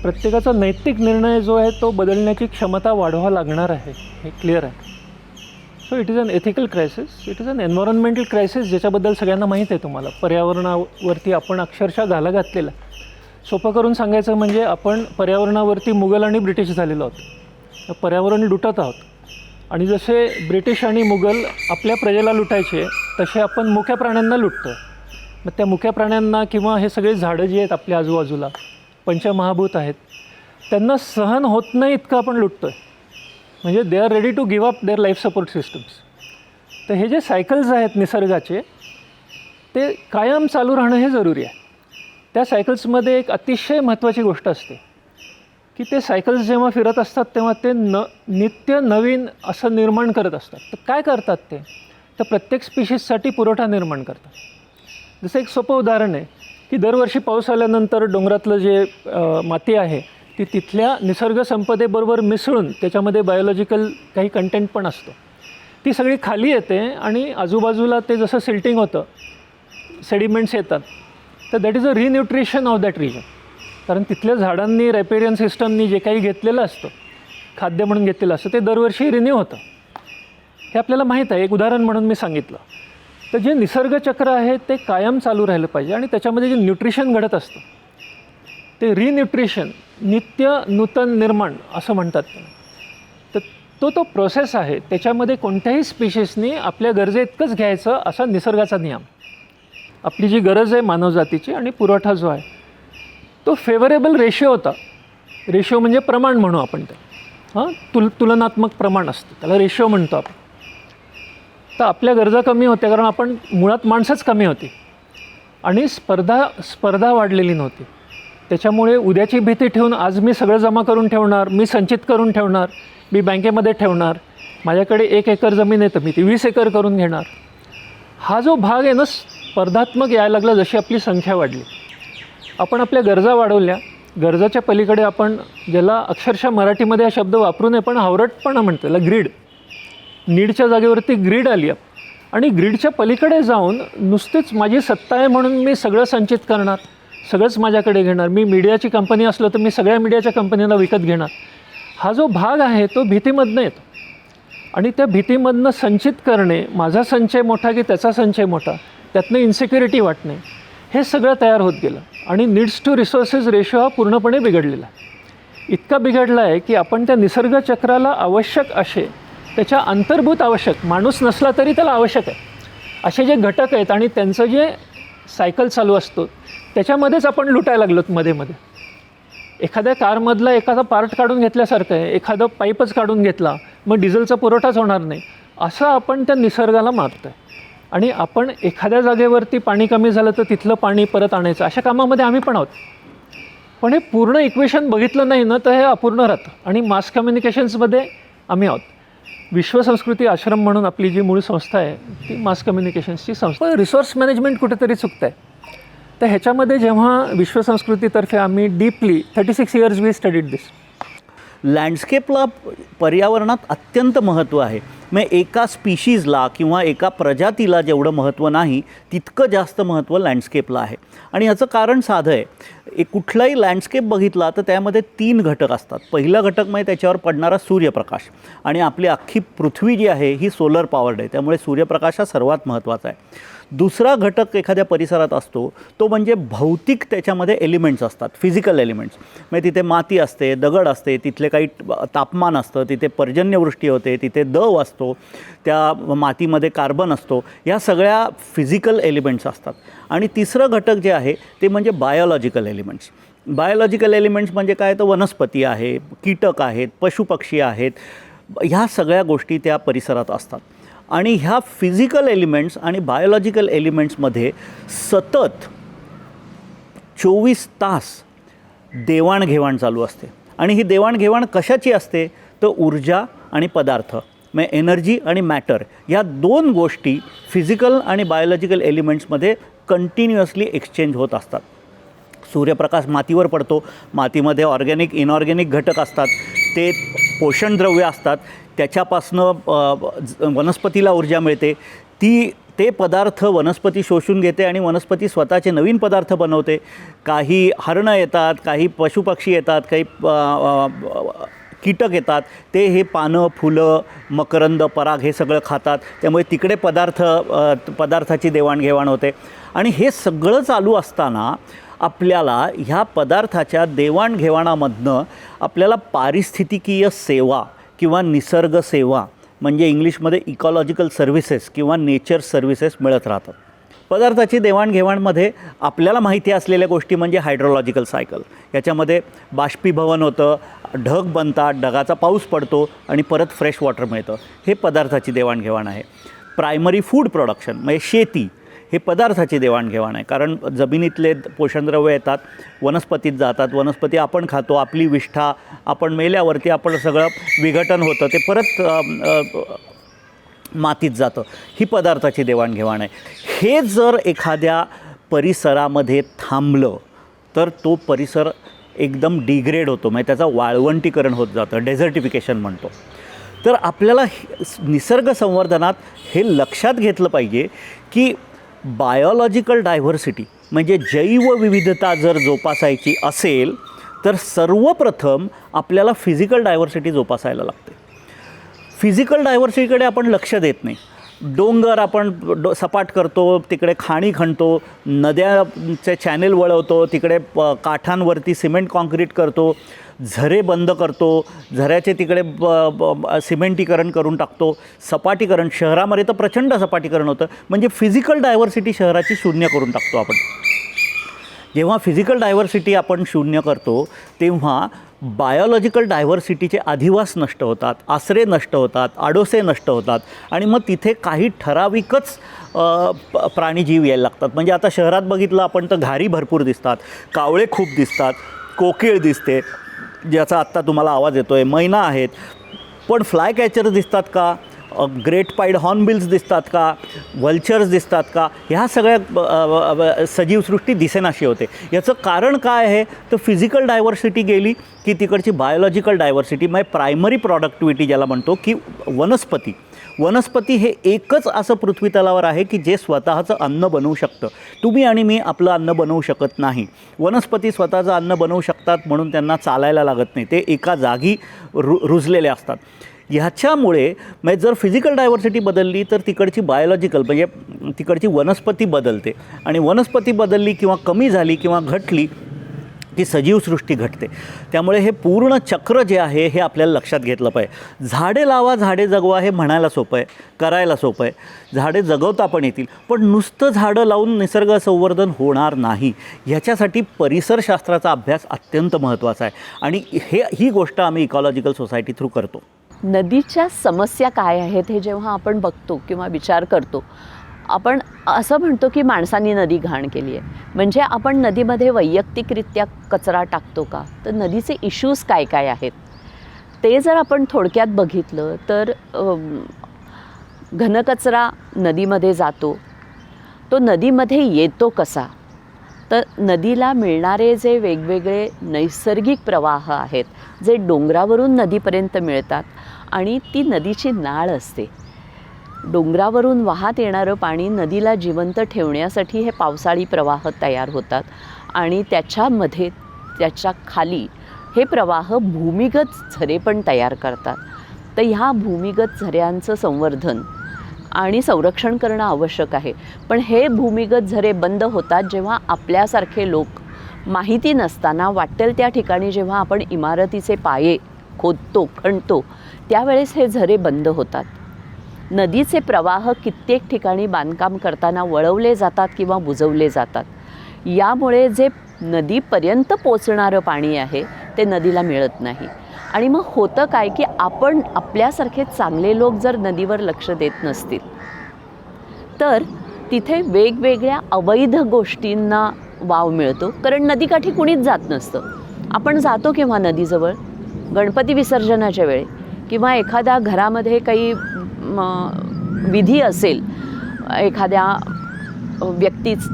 प्रत्येकाचा नैतिक निर्णय जो आहे तो बदलण्याची क्षमता वाढवावं लागणार आहे, हे क्लिअर आहे. So it is an ethical crisis, it is an environmental crisis, ज्याच्याबद्दल सगळ्यांना माहीत आहे. तुम्हाला पर्यावरणावरती आपण अक्षरशः घाला घातलेला. सोपं करून सांगायचं म्हणजे आपण पर्यावरणावरती मुघल आणि ब्रिटिश झालेलो आहोत. पर्यावरण लुटत आहोत. आणि जसे ब्रिटिश आणि मुघल आपल्या प्रजेला लुटायचे, तसे आपण मुक्या प्राण्यांना लुटतो. मग त्या मुक्या प्राण्यांना किंवा हे सगळे झाडं जी आहेत आपल्या आजूबाजूला, पंचमहाभूत आहेत, त्यांना सहन होत नाही इतकं आपण लुटतो आहे. म्हणजे they are ready to give up their life support systems. तर हे जे सायकल्स आहेत निसर्गाचे, ते कायम चालू राहणं हे जरुरी आहे. त्या सायकल्समध्ये एक अतिशय महत्त्वाची गोष्ट असते की ते सायकल्स जेव्हा फिरत असतात तेव्हा ते नित्य नवीन असं निर्माण करत असतात. तर काय करतात ते? तर प्रत्येक स्पीशीजसाठी पुरवठा निर्माण करतात. जसं एक सोपं उदाहरण आहे की दरवर्षी पाऊस आल्यानंतर डोंगरातलं जे माती आहे ती तिथल्या निसर्ग संपदेबरोबर मिसळून त्याच्यामध्ये बायोलॉजिकल काही कंटेंट पण असतो. ती सगळी खाली येते आणि आजूबाजूला ते जसं सिल्टिंग होतं, सेडिमेंट्स येतात. तर that is a renutrition of that region. कारण तिथल्या झाडांनी, रॅपेरियन सिस्टमनी जे काही घेतलेलं असतं, खाद्य म्हणून घेतलेलं असतं, ते दरवर्षी रिन्यू होतं. हे आपल्याला माहीत आहे. एक उदाहरण म्हणून मी सांगितलं. तर जे निसर्गचक्र आहे ते कायम चालू राहिलं पाहिजे आणि त्याच्यामध्ये जे न्यूट्रिशन घडत असतं ते रिन्यूट्रिशन, नित्य नूतन निर्माण असं म्हणतात. तर तो प्रोसेस आहे. त्याच्यामध्ये कोणत्याही स्पीशीजनी आपल्या गरजेइतकंच घ्यायचं असा निसर्गाचा नियम. आपली जी गरज आहे मानवजातीची आणि पुरवठा जो आहे तो फेवरेबल रेशिओ होता. रेशिओ म्हणजे प्रमाण म्हणू आपण ते. तुलनात्मक प्रमाण असतं, त्याला रेशिओ म्हणतो आपण. तर आपल्या गरजा कमी होत्या कारण आपण मुळात माणसंच कमी होती आणि स्पर्धा वाढलेली नव्हती. त्याच्यामुळे उद्याची भीती ठेवून आज मी सगळं जमा करून ठेवणार, मी संचित करून ठेवणार, मी बँकेमध्ये ठेवणार, माझ्याकडे 1 एकर जमीन आहे तर मी ती 20 एकर करून घेणार. हा जो भाग आहे ना, स्पर्धात्मक यायला लागला जशी आपली संख्या वाढली. आपण आपल्या गरजा वाढवल्या. गरजाच्या पलीकडे आपण, ज्याला अक्षरशः मराठीमध्ये हा शब्द वापरू नये पण हावरटपणा म्हणतो, त्याला ग्रीड. नीडच्या जागेवरती ग्रीड आली आणि ग्रीडच्या पलीकडे जाऊन नुसतीच माझी सत्ता आहे म्हणून मी सगळं संचित करणार, सगळंच माझ्याकडे घेणार. मी मीडियाची कंपनी असलो तर मी सगळ्या मीडियाच्या कंपनीला विकत घेणार. हा जो भाग आहे तो भीतीमधनं येतो आणि त्या भीतीमधनं संचित करणे, माझा संचय मोठा की त्याचा संचय मोठा, त्यातनं इन्सिक्युरिटी वाटणे, हे सगळं तयार होत गेलं आणि नीड्स टू रिसोर्सेस रेशो हा पूर्णपणे बिघडलेला आहे. इतका बिघडला आहे की आपण त्या निसर्गचक्राला आवश्यक असे, त्याच्या अंतर्भूत आवश्यक, माणूस नसला तरी त्याला आवश्यक आहे असे जे घटक आहेत आणि त्यांचं जे सायकल चालू असतो त्याच्यामध्येच आपण लुटायला लागलोत. मध्ये एखाद्या कारमधला एखादा पार्ट काढून घेतल्यासारखं आहे. एखादं पाईपच काढून घेतला मग डिझेलचा पुरवठाच होणार नाही, असं आपण त्या निसर्गाला मारतो आहे. आणि आपण एखाद्या जागेवरती पाणी कमी झालं तर तिथलं पाणी परत आणायचं, अशा कामामध्ये आम्ही पण आहोत. पण हे पूर्ण इक्वेशन बघितलं नाही ना तर हे अपूर्ण राहतं. आणि मास कम्युनिकेशन्समध्ये आम्ही आहोत. विश्वसंस्कृती आश्रम म्हणून आपली जी मूळ संस्था आहे ती मास कम्युनिकेशन्सची संस्था. रिसोर्स मॅनेजमेंट कुठेतरी चुकतं आहे. तर ह्याच्यामध्ये जेव्हा विश्वसंस्कृतीतर्फे आम्ही डीपली 36 इयर्स वी स्टडीड दिस. लँडस्केपला, पर्यावरणात अत्यंत महत्त्व आहे. मग एका स्पीशीजला किंवा एका प्रजातीला जेवढं महत्त्व नाही तितकं जास्त महत्त्व लँडस्केपला आहे. आणि याचं कारण साधं आहे. कुठलाही लँडस्केप बघितला तर त्यामध्ये 3 घटक असतात. पहिला घटक म्हणजे त्याच्यावर पडणारा सूर्यप्रकाश. आणि आपली अख्खी पृथ्वी जी आहे ही सोलर पॉवर्ड आहे, त्यामुळे सूर्यप्रकाश हा सर्वात महत्त्वाचा आहे. दुसरा घटक एखाद्या परिसरात असतो तो म्हणजे भौतिक, त्याच्यामध्ये एलिमेंट्स असतात, फिजिकल एलिमेंट्स. म्हणजे तिथे माती असते, दगड असते, तिथले काही तापमान असतं, तिथे पर्जन्यवृष्टी होते, तिथे दव असतो, त्या मातीमध्ये कार्बन असतो, या सगळ्या फिजिकल एलिमेंट्स असतात. आणि तिसरं घटक जे आहे ते म्हणजे बायोलॉजिकल एलिमेंट्स. बायोलॉजिकल एलिमेंट्स म्हणजे काय, तर वनस्पती आहे, कीटक आहेत, पशुपक्षी आहेत, ह्या सगळ्या गोष्टी त्या परिसरात असतात. आणि ह्या फिजिकल एलिमेंट्स आणि बायोलॉजिकल एलिमेंट्समध्ये सतत 24 तास देवाणघेवाण चालू असते. आणि ही देवाणघेवाण कशाची असते, तर ऊर्जा आणि पदार्थ, म्हणजे एनर्जी आणि मॅटर, या 2 गोष्टी फिजिकल आणि बायोलॉजिकल एलिमेंट्समध्ये कंटिन्युअसली एक्सचेंज होत असतात. सूर्यप्रकाश मातीवर पडतो, मातीमध्ये ऑर्गॅनिक इनऑर्गॅनिक घटक असतात, ते पोषणद्रव्य असतात, त्याच्यापासनं वनस्पतीला ऊर्जा मिळते, ती ते पदार्थ वनस्पती शोषून घेते आणि वनस्पती स्वतःचे नवीन पदार्थ बनवते. काही हरणं येतात, काही पशुपक्षी येतात, काही कीटक येतात, ते हे पानं, फुलं, मकरंद, पराग हे सगळं खातात. त्यामुळे तिकडे पदार्थाची देवाणघेवाण होते. आणि हे सगळं चालू असताना आपल्याला ह्या पदार्थाच्या देवाणघेवाणामधनं आपल्याला पारिस्थितिकीय सेवा किंवा निसर्ग सेवा म्हणजे इंग्लिशमध्ये इकॉलॉजिकल सर्व्हिसेस किंवा नेचर सर्व्हिसेस मिळत राहतात. पदार्थाची देवाणघेवाणमध्ये आपल्याला माहिती असलेल्या गोष्टी म्हणजे हायड्रोलॉजिकल सायकल. याच्यामध्ये बाष्पीभवन होतं, ढग बनतात, ढगाचा पाऊस पडतो आणि परत फ्रेश वॉटर मिळतं. हे पदार्थाची देवाणघेवाण आहे. प्रायमरी फूड प्रोडक्शन म्हणजे शेती, हे पदार्थाची देवाणघेवाण आहे. कारण जमिनीतले पोषणद्रव्य येतात, वनस्पतीत जातात, वनस्पती आपण खातो, आपली विष्ठा, आपण मेल्यावरती आपण सगळं विघटन होतं, ते परत मातीत जातं. ही पदार्थाची देवाणघेवाण आहे. हे जर एखाद्या परिसरामध्ये थांबलं तर तो परिसर एकदम डिग्रेड होतो, म्हणजे त्याचं वाळवंटीकरण होत जातं, डेझर्टिफिकेशन म्हणतो. तर आपल्याला निसर्ग संवर्धनात हे लक्षात घेतलं पाहिजे की बायोलॉजिकल डायव्हर्सिटी म्हणजे जैवविविधता जर जोपासायची असेल तर सर्वप्रथम आपल्याला फिजिकल डायव्हर्सिटी जोपासायला लागते. फिजिकल डायव्हर्सिटीकडे आपण लक्ष देत नाही. डोंगर आपण सपाट करतो, तिकडे खाणी खणतो, नद्याचे चॅनेल वळवतो, तिकडे काठांवरती सिमेंट कॉन्क्रीट करतो, झरे बंद करतो, झऱ्याचे तिकडे सिमेंटीकरण करून टाकतो, सपाटीकरण. शहरामध्ये तर प्रचंड सपाटीकरण होतं. म्हणजे फिजिकल डायव्हर्सिटी शहराची शून्य करून टाकतो आपण. जेव्हा फिजिकल डायव्हर्सिटी आपण शून्य करतो तेव्हा बायोलॉजिकल डायव्हर्सिटीचे अधिवास नष्ट होतात, आसरे नष्ट होतात, आडोसे नष्ट होतात आणि मग तिथे काही ठराविकच प्राणीजीव यायला लागतात. म्हणजे आता शहरात बघितलं आपण तर घारी भरपूर दिसतात, कावळे खूप दिसतात, कोकीळ दिसते ज्याचा आत्ता तुम्हाला आवाज येतो आहे, मैना आहेत. पण फ्लाय कॅचर्स दिसतात का? ग्रेट पाईड हॉर्नबिल्स दिसतात का? व्हल्चर्स दिसतात का? ह्या सगळ्या सजीवसृष्टी दिसेनाशी होते. याचं कारण काय आहे? तर फिजिकल डायव्हर्सिटी गेली की तिकडची बायोलॉजिकल डायव्हर्सिटी म्हणजे प्रायमरी प्रॉडक्टिव्हिटी ज्याला म्हणतो की वनस्पती हे एकच असं पृथ्वी तलावर आहे की जे स्वतःचं अन्न बनवू शकतं. तुम्ही आणि मी आपलं अन्न बनवू शकत नाही. वनस्पती स्वतःचं अन्न बनवू शकतात म्हणून त्यांना चालायला लागत नाही. ते एका जागी रुजलेले असतात. ह्याच्यामुळे म्हणजे जर फिजिकल डायव्हर्सिटी बदलली तर तिकडची बायोलॉजिकल म्हणजे तिकडची वनस्पती बदलते आणि वनस्पती बदलली किंवा कमी झाली किंवा घटली की सजीवसृष्टी घटते. त्यामुळे हे पूर्ण चक्र जे आहे हे आपल्याला लक्षात घेतलं पाहिजे. झाडे लावा झाडे जगवा हे म्हणायला सोपं आहे, करायला सोपं आहे. झाडे जगवता पण येतील, पण नुसतं झाडं लावून निसर्ग संवर्धन होणार नाही. ह्याच्यासाठी परिसरशास्त्राचा अभ्यास अत्यंत महत्त्वाचा आहे आणि ही गोष्ट आम्ही इकॉलॉजिकल सोसायटी थ्रू करतो. नदीच्या समस्या काय आहेत हे जेव्हा आपण बघतो किंवा विचार करतो, आपण असं म्हणतो की माणसांनी नदी घाण केली आहे. म्हणजे आपण नदीमध्ये वैयक्तिकरित्या कचरा टाकतो का? तर नदीचे इश्यूज काय काय आहेत ते जर आपण थोडक्यात बघितलं तर घनकचरा नदीमध्ये जातो. तो नदीमध्ये येतो कसा? तर नदीला मिळणारे जे वेगवेगळे नैसर्गिक प्रवाह आहेत जे डोंगरावरून नदीपर्यंत मिळतात आणि ती नदीची नाळ असते. डोंगरावरून वाहत येणारं पाणी नदीला जिवंत ठेवण्यासाठी हे पावसाळी प्रवाह तयार होतात आणि त्याच्यामध्ये त्याच्या खाली हे प्रवाह भूमिगत झरे पण तयार करतात. तर ह्या भूमिगत झऱ्यांचं संवर्धन आणि संरक्षण करणं आवश्यक आहे. पण हे भूमिगत झरे बंद होतात जेव्हा आपल्यासारखे लोक माहिती नसताना वाटेल त्या ठिकाणी जेव्हा आपण इमारतीचे पाये खोदतो, खणतो, त्यावेळेस हे झरे बंद होतात. नदीचे प्रवाह कित्येक ठिकाणी बांधकाम करताना वळवले जातात किंवा बुजवले जातात. यामुळे जे नदीपर्यंत पोचणारं पाणी आहे ते नदीला मिळत नाही. आणि मग होतं काय की आपण आपल्यासारखे चांगले लोक जर नदीवर लक्ष देत नसतील तर तिथे वेगवेगळ्या अवैध गोष्टींना वाव मिळतो. कारण नदीकाठी कुणीच जात नसतं. आपण जातो केव्हा नदीजवळ? गणपती विसर्जनाच्या वेळी किंवा एखाद्या घरामध्ये काही विधी असेल, एखाद्या व्यक्तीच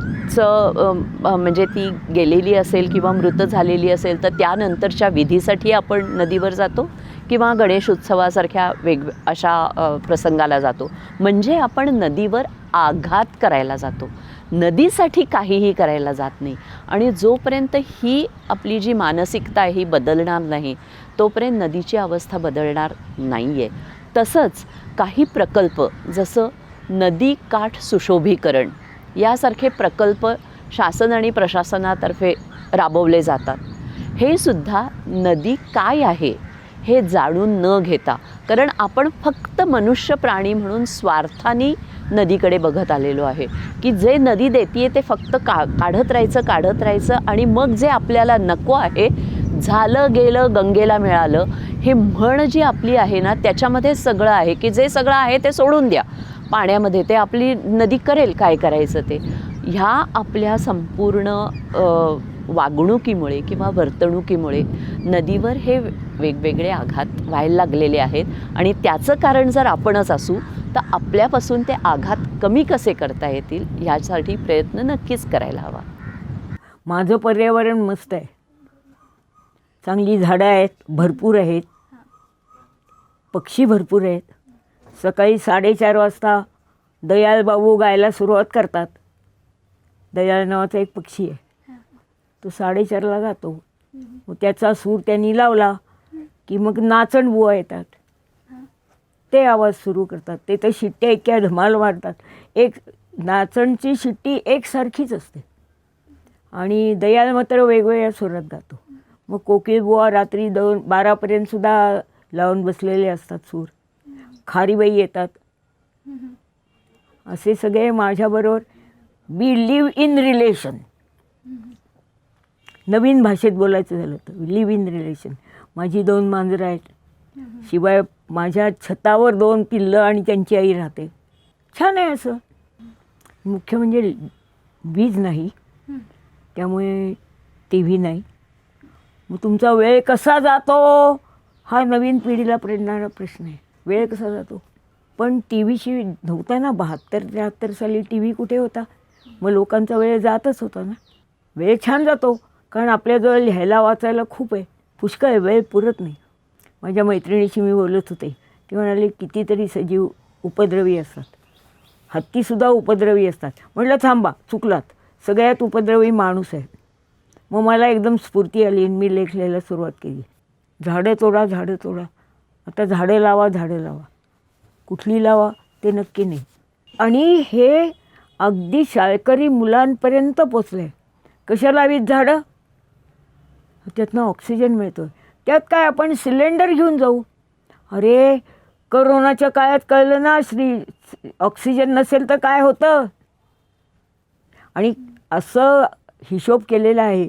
म्हणजे ती गेलेली असेल किंवा मृत झालेली असेल तर त्यानंतरच्या विधीसाठी आपण नदीवर जातो किंवा गणेश उत्सवासारख्या अशा प्रसंगाला जातो. म्हणजे आपण नदीवर आघात करायला जातो, नदीसाठी काहीही करायला जात नाही. आणि जोपर्यंत ही आपली जी मानसिकता आहे ही बदलणार नाही तोपर्यंत नदीची अवस्था बदलणार नाही आहे. तसंच काही प्रकल्प जसं नदी काठ सुशोभीकरण यासारखे प्रकल्प शासन आणि प्रशासनातर्फे राबवले जातात. हे सुद्धा नदी काय आहे हे जाणून न घेता, कारण आपण फक्त मनुष्य प्राणी म्हणून स्वार्थाने नदीकडे बघत आलेलो आहे की जे नदी देते ते फक्त काढत राहायचं आणि मग जे आपल्याला नको आहे झालं गेलं गंगेला मिळालं हे म्हण जी आपली आहे ना त्याच्यामध्ये सगळं आहे की जे सगळं आहे ते सोडून द्या पाण्यामध्ये, ते आपली नदी करेल काय करायचं ते. ह्या आपल्या संपूर्ण वागणुकीमुळे किंवा वर्तणुकीमुळे नदीवर हे वेगवेगळे आघात व्हायला लागलेले आहेत. आणि त्याचं कारण जर आपणच असू तर आपल्यापासून ते आघात कमी कसे करता येतील ह्यासाठी प्रयत्न नक्कीच करायला हवा. माझं पर्यावरण मस्त आहे, चांगली झाडं आहेत, भरपूर आहेत, पक्षी भरपूर आहेत. सकाळी 4:30 वाजता दयाल बाबू गायला सुरुवात करतात. दयाल नावाचा एक पक्षी आहे, तो 4:30ला गातो. मग त्याचा सूर त्यांनी लावला की मग नाचण बुवा येतात, ते आवाज सुरू करतात. ते तर शिट्ट्या इतक्या धमाल मारतात, एक नाचणची शिट्टी एकसारखीच असते. आणि दयाल मात्र वेगवेगळ्या सुरात गातो. मग कोकिळ बुवा रात्री 12पर्यंत सुद्धा लावून बसलेले असतात सूर. खारीबाई येतात. असे सगळे माझ्याबरोबर वी लिव्ह इन रिलेशन. नवीन भाषेत बोलायचं झालं तर लिव्ह इन रिलेशन. माझी 2 मांजरं आहेत, शिवाय माझ्या छतावर 2 पिल्लं आणि त्यांची आई राहते. छान आहे असं. मुख्य म्हणजे वीज नाही, त्यामुळे टी व्ही नाही. मग तुमचा वेळ कसा जातो हा नवीन पिढीला प्रेरणारा प्रश्न आहे. वेळ कसा जातो, पण टी व्हीशी नव्हता ना. 72-73 साली टी व्ही कुठे होता, मग लोकांचा वेळ जातच होता ना. वेळ छान जातो कारण आपल्याजवळ लिहायला वाचायला खूप आहे, पुष्कळ आहे, वेळ पुरत नाही. माझ्या मैत्रिणीशी मी बोलत होते, ती म्हणाली कितीतरी सजीव उपद्रवी असतात, हत्तीसुद्धा उपद्रवी असतात. म्हटलं थांबा, चुकलात, सगळ्यात उपद्रवी माणूस आहे. मग मला एकदम स्फूर्ती आली आणि मी लेख लिहायला सुरुवात केली. झाडं तोडा, झाडं तोडा. आता झाडं लावा, झाडं लावा. कुठली लावा ते नक्की नाही. आणि हे अगदी शाळकरी मुलांपर्यंत पोचलं आहे. कशा लावीत झाडं, त्यातनं ऑक्सिजन मिळतो. त्यात काय आपण सिलेंडर घेऊन जाऊ. अरे करोनाच्या काळात कळलं ना ऑक्सिजन नसेल तर काय होतं. आणि असं हिशोब केलेला आहे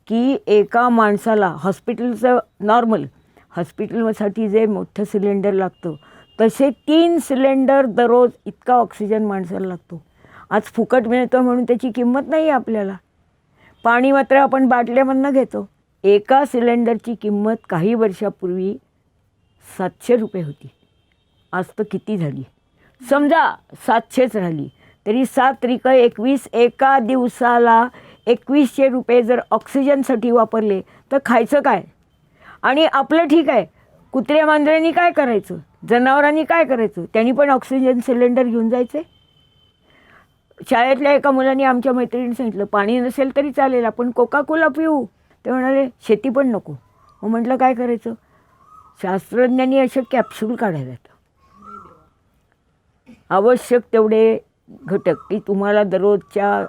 की एका माणसाला हॉस्पिटलचं नॉर्मल हॉस्पिटलसाठी जे मोठं सिलेंडर लागतं तसे 3 सिलेंडर दररोज इतका ऑक्सिजन माणसाला लागतो. आज फुकट मिळतं म्हणून त्याची किंमत नाही आहे आपल्याला. पाणी मात्र आपण बाटल्यामधनं घेतो. एका सिलेंडरची किंमत काही वर्षापूर्वी 700 रुपये होती. आज तर किती झाली, समजा 700च राहिली तरी 7×21 एका दिवसाला 2100 रुपये जर ऑक्सिजनसाठी वापरले तर खायचं काय. आणि आपलं ठीक आहे, कुत्र्या मांजरांनी काय करायचं, जनावरांनी काय करायचं, त्यांनी पण ऑक्सिजन सिलेंडर घेऊन जायचे. शाळेतल्या एका मुलाने आमच्या मैत्रिणीने सांगितलं पाणी नसेल तरी चालेल, आपण कोका-कोला पिऊ. ते म्हणाले शेती पण नको. मग म्हटलं काय करायचं. शास्त्रज्ञांनी असे कॅप्सूल काढाव्यात, आवश्यक तेवढे घटक की तुम्हाला दररोजच्या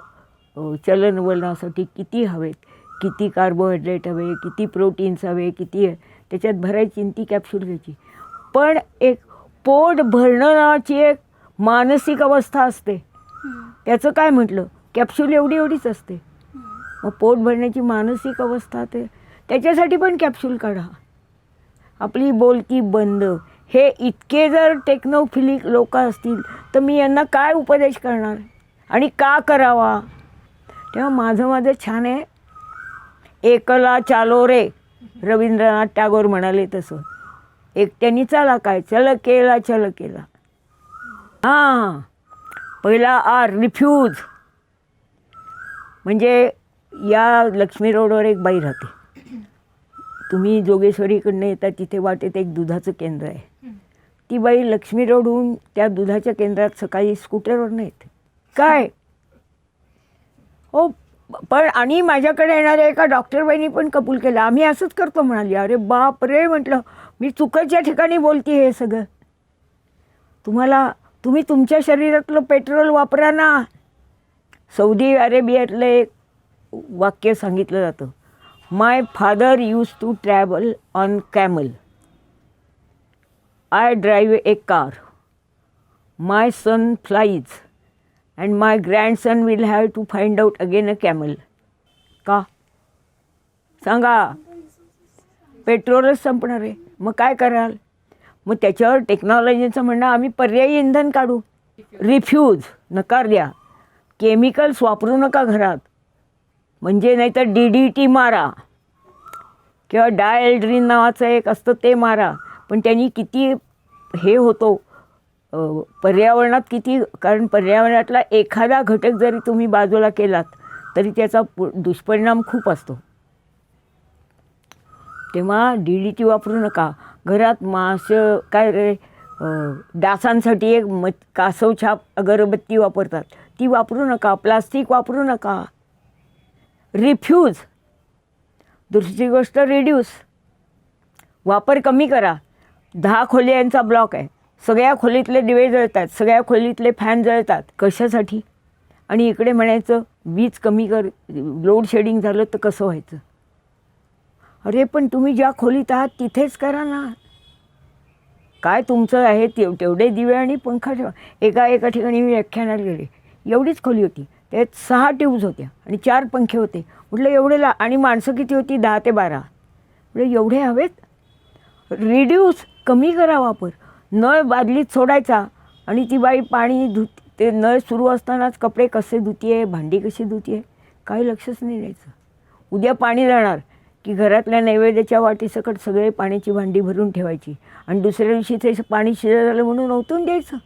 चलनवलनासाठी किती हवेत, किती कार्बोहायड्रेट हवे, किती प्रोटीन्स हवे, किती त्याच्यात भरायची आणि ती कॅप्सूल घ्यायची. पण एक पोट भरणं नावाची एक मानसिक अवस्था असते, त्याचं काय म्हटलं, कॅप्सूल एवढीच असते. मग पोट भरण्याची मानसिक अवस्था ते त्याच्यासाठी पण कॅप्सूल काढा. आपली बोलती बंद. हे इतके जर टेक्नोफिलिक लोक असतील तर मी यांना काय उपदेश करणार आणि का करावा. तेव्हा माझं छान आहे. एकला चालो रे, रवींद्रनाथ टागोर म्हणाले तसं. एकट्याने चाला काय, चल केला चल केला. हां, पहिला आर रिफ्यूज, म्हणजे या लक्ष्मी रोडवर एक बाई राहते. तुम्ही जोगेश्वरीकडनं येता तिथे वाटेत एक दुधाचं केंद्र आहे. ती बाई लक्ष्मी रोडहून त्या दुधाच्या केंद्रात सकाळी स्कूटरवरनं येते. काय हो, पण आणि माझ्याकडे येणाऱ्या एका डॉक्टरबाईंनी पण कबूल केलं, आम्ही असंच करतो म्हणाली. अरे बाप रे म्हटलं, मी चुकीच्या ठिकाणी बोलते हे सगळं. तुम्ही तुमच्या शरीरातलं पेट्रोल वापरा ना. सौदी अरेबियातलं एक वाक्य सांगितलं जातं, my father use to travel on camel, I drive a car, my son flies and my grandson will have to find out again a camel. का सांगा, पेट्रोलच संपणार आहे, मग काय कराल? मग त्याच्यावर टेक्नॉलॉजीचं म्हणणं, आम्ही पर्यायी इंधन काढू. रिफ्यूज, नकार द्या. केमिकल्स वापरू नका घरात, म्हणजे नाहीतर DDT मारा किंवा डायएल्ड्रिन नावाचं एक असतं ते मारा. पण त्यांनी किती हे होतो पर्यावरणात, किती, कारण पर्यावरणातला एखादा घटक जरी तुम्ही बाजूला केलात तरी त्याचा दुष्परिणाम खूप असतो. तेव्हा DDT वापरू नका घरात. मासं काय रे, डासांसाठी एक कासव छाप अगरबत्ती वापरतात, ती वापरू नका. प्लास्टिक वापरू नका. रिफ्यूज. दुसरी गोष्ट रिड्यूस, वापर कमी करा. 10 खोल्यांचा ब्लॉक आहे, सगळ्या खोलीतले दिवे जळतात, सगळ्या खोलीतले फॅन जळतात, कशासाठी? आणि इकडे म्हणायचं वीज कमी कर, लोड शेडिंग झालं तर कसं व्हायचं? अरे पण तुम्ही ज्या खोलीत आहात तिथेच करा ना. काय तुमचं आहे तेवढे दिवे आणि पंखा ठेवा. एका ठिकाणी मी व्याख्यानाला गेले, एवढीच खोली होती, त्यात 6 ट्यूब्स होत्या आणि 4 पंखे होते. म्हटलं एवढे आणि माणसं किती होती? 10 ते 12. म्हणजे एवढे हवेत. रिड्यूस, कमी करा वापर. नळ बादलीत सोडायचा आणि ती बाई पाणी ते नळ सुरू असतानाच कपडे कसे धुतीये, भांडी कशी धुतीये, काही लक्षच नाही द्यायचं. उद्या पाणी जाणार की घरातल्या नैवेद्याच्या वाटीसकट सगळे पाण्याची भांडी भरून ठेवायची आणि दुसऱ्या दिवशी ते पाणी शिळं झालं म्हणून ओतून द्यायचं.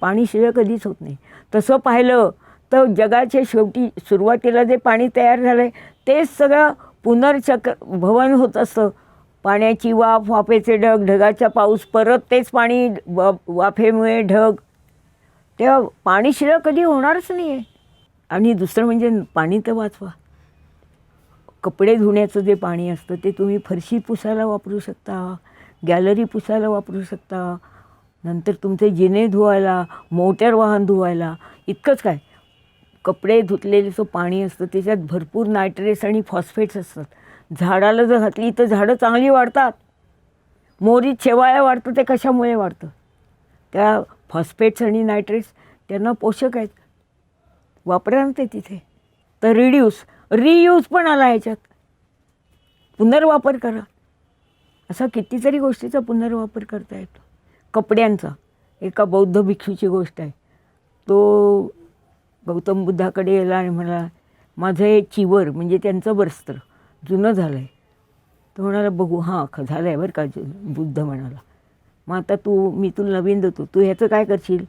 पाणी शिळं कधीच होत नाही. तसं पाहिलं तर जगाच्या शेवटी सुरुवातीला जे पाणी तयार झालं आहे तेच सगळं पुनर्चक्र भवन होत असतं. पाण्याची वाफ, वाफेचे ढग, ढगाचा पाऊस, परत तेच पाणी, वाफेमुळे ढग. तेव्हा पाणी शिळं कधी होणारच नाही आहे. आणि दुसरं म्हणजे पाणी तर वाचवा. कपडे धुण्याचं जे पाणी असतं ते तुम्ही फरशी पुसायला वापरू शकता, गॅलरी पुसायला वापरू शकता, नंतर तुमचे जिने धुवायला, मोटर वाहन धुवायला. इतकंच काय, कपडे धुतलेलं जो पाणी असतं त्याच्यात भरपूर नायट्रेट्स आणि फॉस्फेट्स असतात. झाडाला जर घातली तर झाडं चांगली वाढतात. मोरीत शेवाळ्या वाढतं, ते कशामुळे वाढतं? त्या फॉस्फेट्स आणि नायट्रेट्स त्यांना पोषक आहेत. वापरा ना ते तिथे. तर रिड्यूस, रियूज पण आला ह्याच्यात. पुनर्वापर करा. असा कितीतरी गोष्टीचा पुनर्वापर करता येतो. कपड्यांचा, एका बौद्ध भिक्षूची गोष्ट आहे. तो गौतम बुद्धाकडे गेला आणि म्हणाला, माझं हे चिवर म्हणजे त्यांचं वस्त्र जुनं झालं आहे. तो म्हणाला, बघू, हां झालं आहे बरं का. बुद्ध म्हणाला, मग आता मी तुला नवीन देतो, तू ह्याचं काय करशील?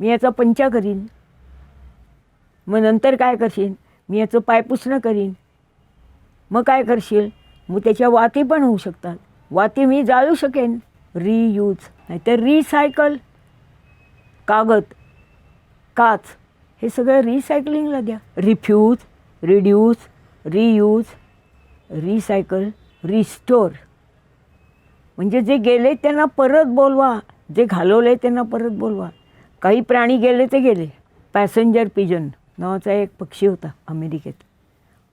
मी याचा पंचा करीन. मग नंतर काय करशील? मी याचं पायपुसणं करीन. मग काय करशील? मग त्याच्या वाती पण होऊ शकतात. वाती मी जाळू शकेन. रियूज, नाहीतर रिसायकल. कागद, काच, हे सगळं रिसायकलिंगला द्या. Refuse, reduce, reuse, recycle, restore. म्हणजे जे गेले त्यांना परत बोलवा, जे घालवले त्यांना परत बोलवा. काही प्राणी गेले ते गेले. पॅसेंजर पिजन नावाचा एक पक्षी होता अमेरिकेत.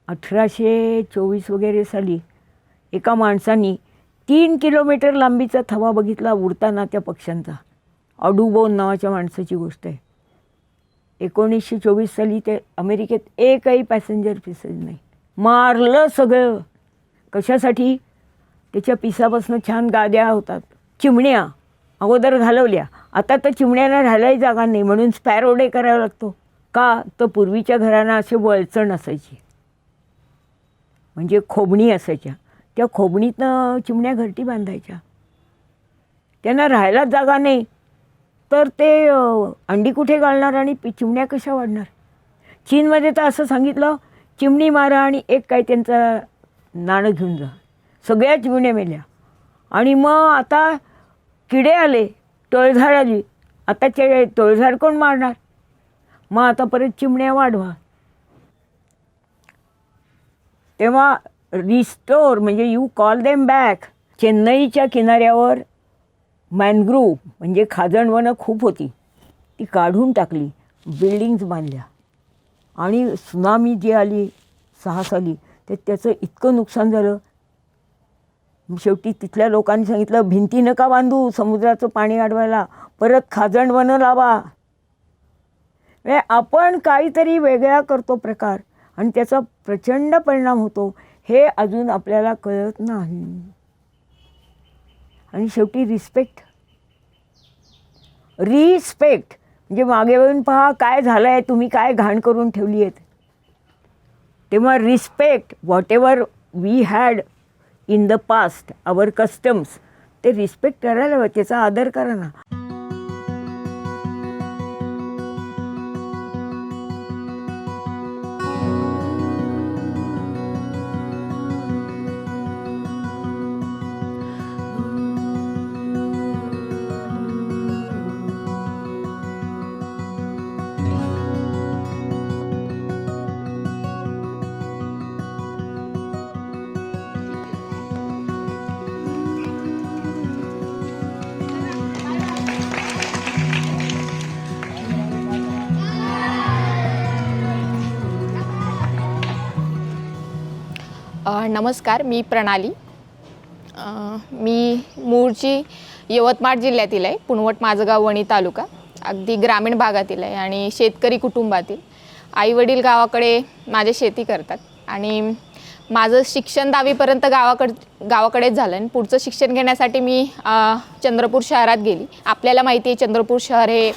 1824 वगैरे साली एका माणसाने 3 किलोमीटर लांबीचा थवा बघितला उडताना त्या पक्ष्यांचा. ऑडुबोन नावाच्या माणसाची गोष्ट आहे. 1924 साली ते अमेरिकेत एकही पॅसेंजर पिसेज नाही. मारलं सगळं. कशासाठी? त्याच्या पिसापासून छान गाद्या होतात. चिमण्या अगोदर घालवल्या, आता तर चिमण्यांना राहायलाही जागा नाही म्हणून स्पॅरो डे करावा लागतो. का? तर पूर्वीच्या घरांना असे वळचण असायची, म्हणजे खोबणी असायच्या. त्या खोबणीतनं चिमण्या घरटी बांधायच्या. त्यांना राहायलाच जागा नाही तर ते अंडी कुठे घालणार आणि चिमण्या कशा वाढणार? चीनमध्ये तर असं सांगितलं, चिमणी मारा आणि एक काय त्यांचं नाणं घेऊन जा. सगळ्या चिमण्या मेल्या. आणि मग आता किडे आले, टोळझाड आली. आता टोळझाड कोण मारणार? मग आता परत चिमण्या वाढवा. तेव्हा रिस्टोर म्हणजे यू कॉल देम बॅक. चेन्नईच्या किनाऱ्यावर मॅनग्रोव्ह म्हणजे खाजणवनं खूप होती, ती काढून टाकली, बिल्डिंग्स बांधल्या. आणि सुनामी जी आली 6 साली, तर त्याचं इतकं नुकसान झालं. शेवटी तिथल्या लोकांनी सांगितलं, भिंती नका बांधू समुद्राचं पाणी अडवायला, परत खाजणवनं लावा. म्हणजे आपण काहीतरी वेगळा करतो प्रकार आणि त्याचा प्रचंड परिणाम होतो, हे अजून आपल्याला कळत नाही. आणि शेवटी रिस्पेक्ट म्हणजे मागे वळून पहा काय झालं आहे, तुम्ही काय घाण करून ठेवली आहेत. तेव्हा respect whatever we had in the past, our customs, ते रिस्पेक्ट करायला हवं, त्याचा आदर करा ना. नमस्कार, मी प्रणाली. मी मूळची यवतमाळ जिल्ह्यातील आहे. पुणवट माझगाव वणी तालुका, अगदी ग्रामीण भागातील आहे आणि शेतकरी कुटुंबातील. आईवडील गावाकडे माझे शेती करतात आणि माझं शिक्षण 10वीपर्यंत गावाकडेच झालं आणि पुढचं शिक्षण घेण्यासाठी मी चंद्रपूर शहरात गेली. आपल्याला माहिती आहे चंद्रपूर शहर हे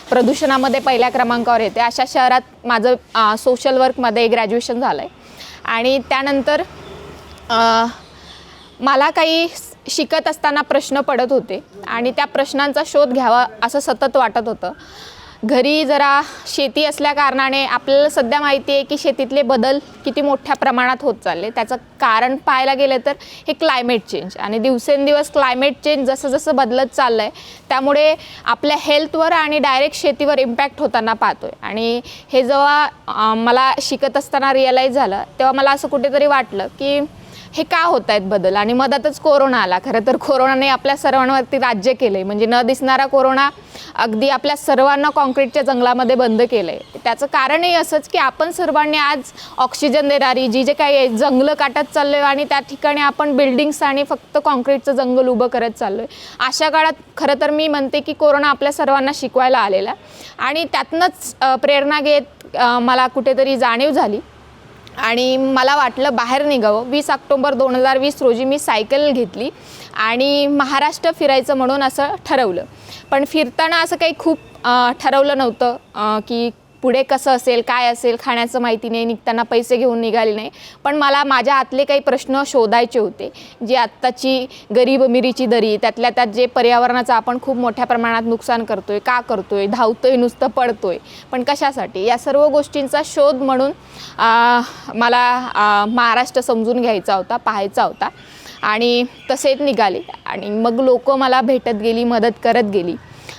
प्रदूषणामध्ये पहिल्या क्रमांकावर येते. अशा शहरात माझं सोशल वर्कमध्ये ग्रॅज्युएशन झालं आहे. आणि त्यानंतर मला काही शिकत असताना प्रश्न पडत होते आणि त्या प्रश्नांचा शोध घ्यावा असं सतत वाटत होतं. घरी जरा शेती असल्या कारणाने आपल्याला सध्या माहिती आहे की शेतीतले बदल किती मोठ्या प्रमाणात होत चालले. त्याचं कारण पाहायला गेलं तर हे क्लायमेट चेंज आणि दिवसेंदिवस क्लायमेट चेंज जसं जसं बदलत चाललं आहे त्यामुळे आपल्या हेल्थवर आणि डायरेक्ट शेतीवर इम्पॅक्ट होताना पाहतो आहे. आणि हे जेव्हा मला शिकत असताना रिअलाईज झालं तेव्हा मला असं कुठेतरी वाटलं की हे का होत आहेत बदल. आणि मधातच कोरोना आला. खरं तर कोरोनाने आपल्या सर्वांवरती राज्य केलं आहे. म्हणजे न दिसणारा कोरोना अगदी आपल्या सर्वांना कॉन्क्रीटच्या जंगलामध्ये बंद केलं आहे. त्याचं कारणही असंच की आपण सर्वांनी आज ऑक्सिजन देणारी जे काही आहे जंगलं काटत चाललो आहे आणि त्या ठिकाणी आपण बिल्डिंग्स आणि फक्त कॉन्क्रीटचं जंगल उभं करत चाललो आहे. अशा काळात खरं तर मी म्हणते की कोरोना आपल्या सर्वांना शिकवायला आलेला आणि त्यातनंच प्रेरणा घेत मला कुठेतरी जाणीव झाली आणि मला वाटलं बाहेर निघावं. 20 ऑक्टोबर 2020 रोजी मी सायकल घेतली आणि महाराष्ट्र फिरायचं म्हणून असं ठरवलं. पण फिरताना असं काही खूप ठरवलं नव्हतं की पुढे कसं असेल काय असेल, खाण्याचं माहिती नाही, निघताना पैसे घेऊन निघाले नाही. पण मला माझ्या आतले काही प्रश्न शोधायचे होते. जी आत्ताची गरिबमिरीची दरी, त्यातल्या त्यात जे पर्यावरणाचं आपण खूप मोठ्या प्रमाणात नुकसान करतोय, का करतोय, धावतोय नुसतं पडतोय, पण कशासाठी, या सर्व गोष्टींचा शोध म्हणून मला महाराष्ट्र समजून घ्यायचा होता, पाहायचा होता आणि तसेच निघाले. आणि मग लोक मला भेटत गेली, मदत करत गेली.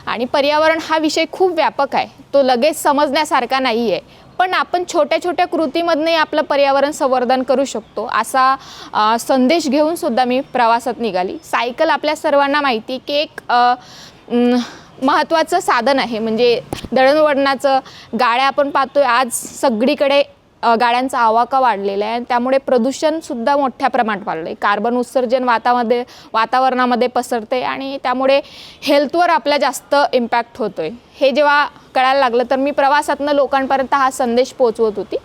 आणि पर्यावरण हा विषय खूप व्यापक आहे, तो लगेच समजण्यासारखा नाही आहे. पण आपण छोट्या छोट्या कृतीमधनंही आपलं पर्यावरण संवर्धन करू शकतो असा संदेश घेऊन सुद्धा मी प्रवासात निघाली. सायकल आपल्या सर्वांना माहिती की एक महत्त्वाचं साधन आहे. म्हणजे दळणवळणाचं, गाड्या आपण पाहतोय आज सगळीकडे गाड्यांचा आवाका वाढलेला आहे. त्यामुळे प्रदूषणसुद्धा मोठ्या प्रमाणात वाढलं आहे. कार्बन उत्सर्जन वातावरणामध्ये पसरते आणि त्यामुळे हेल्थवर आपल्या जास्त इम्पॅक्ट होतो आहे. हे जेव्हा कळायला लागलं तर मी प्रवासातनं लोकांपर्यंत हा संदेश पोचवत होती.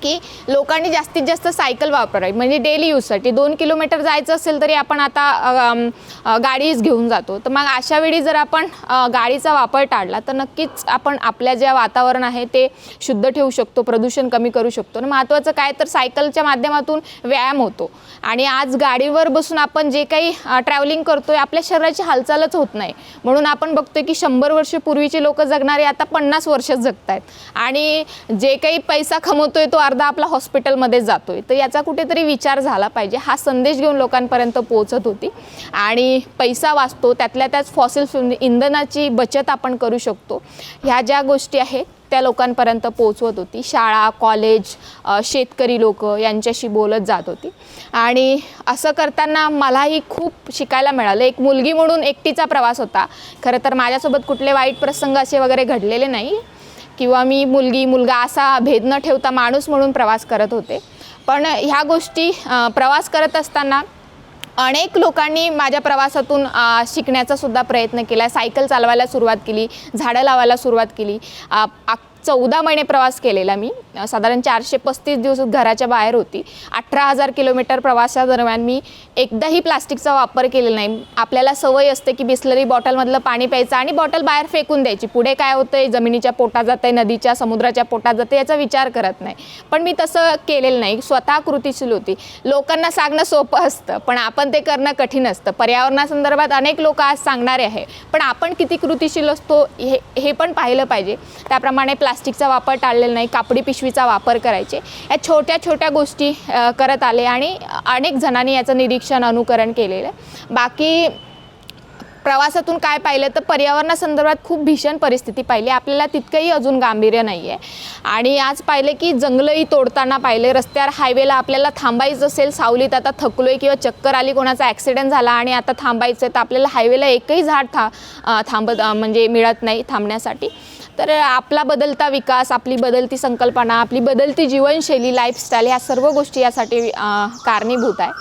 की लोकांनी जास्तीत जास्त सायकल वापरावी, म्हणजे डेली यूजसाठी. 2 किलोमीटर जायचं असेल तरी आपण आता गाडीच घेऊन जातो. तर मग अशा वेळी जर आपण गाडीचा वापर टाळला तर नक्कीच आपण आपल्या जे वातावरण आहे ते शुद्ध ठेवू शकतो, प्रदूषण कमी करू शकतो. आणि महत्त्वाचं काय तर सायकलच्या माध्यमातून व्यायाम होतो. आणि आज गाडीवर बसून आपण जे काही ट्रॅव्हलिंग करतो आहे आपल्या शरीराची हालचालच होत नाही. म्हणून आपण बघतोय की 100 वर्ष पूर्वीचे लोक जगणारे आता 50 वर्षच जगत आहेत. आणि जे काही पैसा कमवतोय तो अर्धा आपला हॉस्पिटलमध्ये जातोय. तर याचा कुठेतरी विचार झाला पाहिजे. हा संदेश घेऊन लोकांपर्यंत पोहोचत होती. आणि पैसा वाचतो, त्यातल्या त्याच फॉसिल इंधनाची बचत आपण करू शकतो, ह्या ज्या गोष्टी आहेत त्या लोकांपर्यंत पोहोचवत होती. शाळा, कॉलेज, शेतकरी लोक यांच्याशी बोलत जात होती. आणि असं करताना मलाही खूप शिकायला मिळालं. एक मुलगी म्हणून एकटीचा प्रवास होता. खरं तर माझ्यासोबत कुठले वाईट प्रसंग असे वगैरे घडलेले नाही, किंवा मी मुलगी मुलगा असा भेद न ठेवता माणूस म्हणून प्रवास करत होते. पण ह्या गोष्टी प्रवास करत असताना अनेक लोकांनी माझ्या प्रवासातून शिकण्याचा सुद्धा प्रयत्न केला. सायकल चालवायला सुरुवात केली, झाडं लावायला सुरुवात केली. 14 महिने प्रवास केलेला मी. साधारण 435 दिवस घराच्या बाहेर होती. 18,000 किलोमीटर प्रवासादरम्यान मी एकदाही प्लास्टिकचा वापर केलेला नाही. आपल्याला सवय असते की बिस्लरी बॉटलमधलं पाणी प्यायचं आणि बॉटल बाहेर फेकून द्यायची. पुढे काय होतं आहे, जमिनीच्या पोटात जातं आहे, नदीच्या समुद्राच्या पोटात जातं, याचा विचार करत नाही. पण मी तसं केलेलं नाही. स्वतः कृतीशील होती. लोकांना सांगणं सोपं असतं पण आपण ते करणं कठीण असतं. पर्यावरणासंदर्भात अनेक लोक आज सांगणारे आहे, पण आपण किती कृतीशील असतो हे पण पाहिलं पाहिजे. त्याप्रमाणे प्लास्टिकचा वापर टाळलेला नाही, कापडी पिशवीचा वापर करायचे. या छोट्या छोट्या गोष्टी करत आले आणि अनेक जणांनी याचं निरीक्षण, अनुकरण केलेलं. बाकी प्रवासातून काय पाहिलं तर पर्यावरणासंदर्भात खूप भीषण परिस्थिती पाहिली. आपल्याला तितकंही अजून गांभीर्य नाही आहे. आणि आज पाहिले की जंगलही तोडताना पाहिले. रस्त्यावर, हायवेला आपल्याला थांबायचं असेल, सावलीत आता थकलोय किंवा चक्कर आली, कोणाचा ॲक्सिडेंट झाला आणि आता थांबायचं आहे, तर आपल्याला हायवेला एकही झाड म्हणजे मिळत नाही थांबण्यासाठी. तर आपला बदलता विकास, आपली बदलती संकल्पना, आपली बदलती जीवनशैली, लाईफस्टाईल, ह्या सर्व गोष्टी यासाठी कारणीभूत आहे.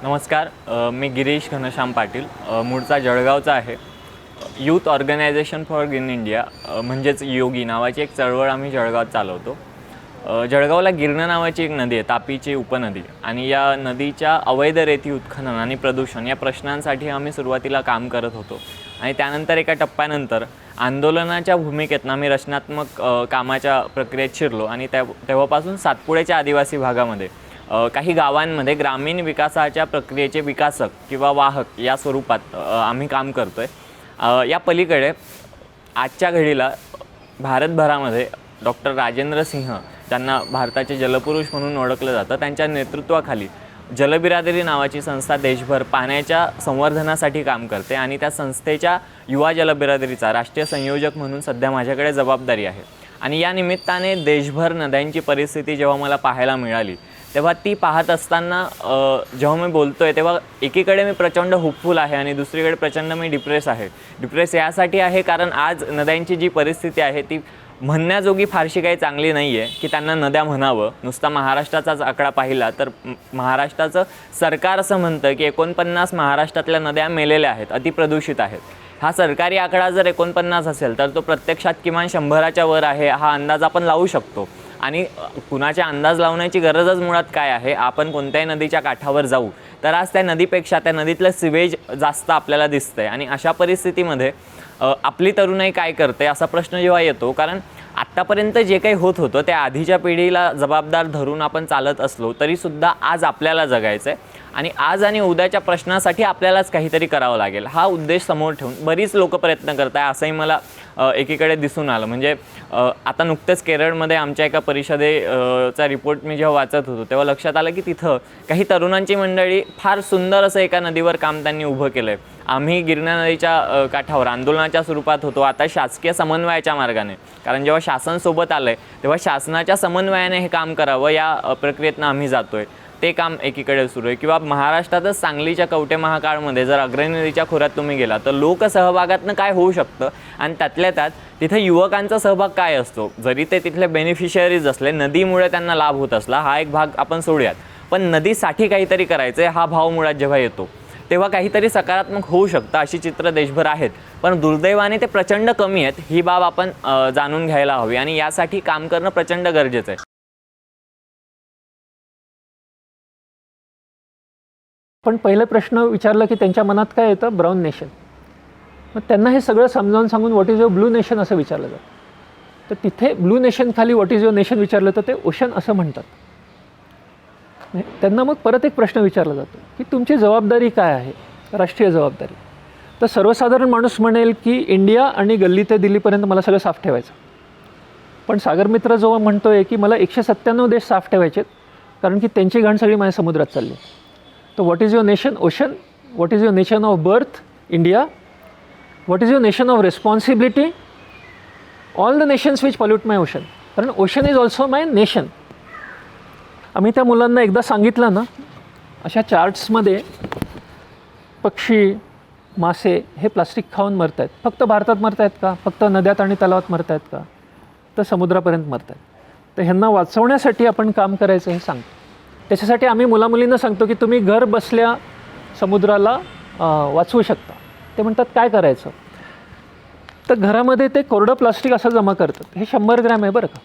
नमस्कार, मी गिरीश घनश्याम पाटील, मूळचा जळगावचा आहे. Youth organization for green India म्हणजेच योगी नावाची एक चळवळ आम्ही जळगावात चालवतो. जळगावला गिरणा नावाची एक नदी आहे, तापीची उपनदी. आणि या नदीच्या अवैध रेती उत्खनन आणि प्रदूषण या प्रश्नांसाठी आम्ही सुरुवातीला काम करत होतो. आणि त्यानंतर एका टप्प्यानंतर आंदोलनाच्या भूमिकेतनं आम्ही रचनात्मक कामाच्या प्रक्रियेत शिरलो. आणि तेव्हापासून सातपुड्याच्या आदिवासी भागामध्ये काही गावांमध्ये ग्रामीण विकासाच्या प्रक्रियेचे विकासक किंवा वाहक या स्वरूपात आम्ही काम करतो आहे. या पलीकडे आजच्या घडीला भारतभरामध्ये डॉक्टर राजेंद्र सिंह, ज्यांना भारताचे जलपुरुष म्हणून ओळखलं जातं, त्यांच्या नेतृत्वाखाली जलबिरादरी नावाची संस्था देशभर पाण्याच्या संवर्धनासाठी काम करते. आणि त्या संस्थेच्या युवा जलबिरादरीचा राष्ट्रीय संयोजक म्हणून सध्या माझ्याकडे जबाबदारी आहे. आणि या निमित्ताने देशभर नद्यांची परिस्थिती जेव्हा मला पाहायला मिळाली तेव्हा ती पाहत असताना जेव्हा मी बोलतो आहे तेव्हा एकीकडे मी प्रचंड होपफुल आहे आणि दुसरीकडे प्रचंड मी डिप्रेस आहे. डिप्रेस यासाठी आहे कारण आज नद्यांची जी परिस्थिती आहे ती म्हणण्याजोगी फारशी काही चांगली नाही आहे की त्यांना नद्या म्हणावं. नुसता महाराष्ट्राचाच आकडा पाहिला तर महाराष्ट्राचं सरकार असं म्हणतं की 49 महाराष्ट्रातल्या नद्या मेलेल्या आहेत, अतिप्रदूषित आहेत. हा सरकारी आकडा जर 49 असेल तर तो प्रत्यक्षात किमान 100च्या वर आहे, हा अंदाज आपण लावू शकतो. आणि कुणाच्या अंदाज लावण्याची गरजच मुळात काय आहे, आपण कोणत्याही नदीच्या काठावर जाऊ तर आज त्या नदीपेक्षा त्या नदीतलं सिवेज जास्त आपल्याला दिसतं आहे. आणि अशा परिस्थितीमध्ये आपली तरुणाई काय करते असा प्रश्न जेव्हा येतो, कारण आत्तापर्यंत जे काही होत होतं त्या आधीच्या पिढीला जबाबदार धरून आपण चालत असलो तरीसुद्धा आज आपल्याला जगायचं आहे. आणि आज आणि उद्याच्या प्रश्नासाठी आपल्यालाच काहीतरी करावं लागेल हा उद्देश समोर ठेवून बरीच लोक प्रयत्न करत आहे असंही मला एकीकडे दिसून आलं. म्हणजे आता नुकतेच केरळमध्ये आमच्या एका परिषदेचा रिपोर्ट मी जेव्हा वाचत होतो तेव्हा लक्षात आलं की तिथं काही तरुणांची मंडळी फार सुंदर असं एका नदीवर काम त्यांनी उभं केलं आहे. आम्ही गिरणा नदीच्या काठावर आंदोलनाच्या स्वरूपात होतो, आता शासकीय समन्वयाच्या मार्गाने. कारण जेव्हा शासन सोबत आलं आहे तेव्हा शासनाच्या समन्वयाने हे काम करावं या प्रक्रियेतनं आम्ही जातो आहे. ते काम एकीकडे सुरू आहे. किंवा महाराष्ट्रातच सांगलीच्या कवठे महाकाळमध्ये जर अग्रणी नदीच्या खोऱ्यात तुम्ही गेला तर लोकसहभागातनं काय होऊ शकतं आणि त्यातल्या त्यात तिथं युवकांचा सहभाग काय असतो. जरी ते तिथले बेनिफिशियरीज असले, नदीमुळे त्यांना लाभ होत असला, हा एक भाग आपण सोडूयात, पण नदीसाठी काहीतरी करायचं आहे हा भाव मुळात जेव्हा येतो तेव्हा काहीतरी सकारात्मक होऊ शकतं. अशी चित्र देशभर आहेत, पण दुर्दैवाने ते प्रचंड कमी आहेत. ही बाब आपण जाणून घ्यायला हवी आणि यासाठी काम करणं प्रचंड गरजेचं आहे. पण पहिला प्रश्न विचारला की त्यांच्या मनात काय येतं, ब्राऊन नेशन. मग त्यांना हे सगळं समजावून सांगून what is your blue nation असं विचारलं जातं. तर तिथे ब्लू नेशन खाली व्हॉट इज युअर नेशन विचारलं तर ते ओशन असं म्हणतात. त्यांना मग परत एक प्रश्न विचारला जातो की तुमची जबाबदारी काय आहे, राष्ट्रीय जबाबदारी. तर सर्वसाधारण माणूस म्हणेल की इंडिया आणि गल्ली ते दिल्लीपर्यंत मला सगळं साफ ठेवायचं. पण सागरमित्र जेव्हा म्हणतो आहे की मला 197 देश साफ ठेवायचे कारण की त्यांची घाण सगळी माझ्या समुद्रात चालली. तर what is your nation, ocean. What is your nation of birth, India. What is your nation of responsibility, all the nations which pollute my ocean. कारण ocean is also my nation. आम्ही त्या मुलांना एकदा सांगितलं ना, अशा चार्ट्समध्ये पक्षी, मासे हे प्लास्टिक खाऊन मरत आहेत. फक्त भारतात मरत आहेत का, फक्त नद्यात आणि तलावात मरत आहेत का, तर समुद्रापर्यंत मरत आहेत. तर ह्यांना वाचवण्यासाठी आपण काम करायचं हे सांगतो. त्याच्यासाठी आम्ही मुलामुलींना सांगतो की तुम्ही घर बसल्या समुद्राला वाचवू शकता. ते म्हणतात काय करायचं, तर घरामध्ये ते कोरडं प्लास्टिक असं जमा करतात. हे 100 ग्रॅम आहे बरं का.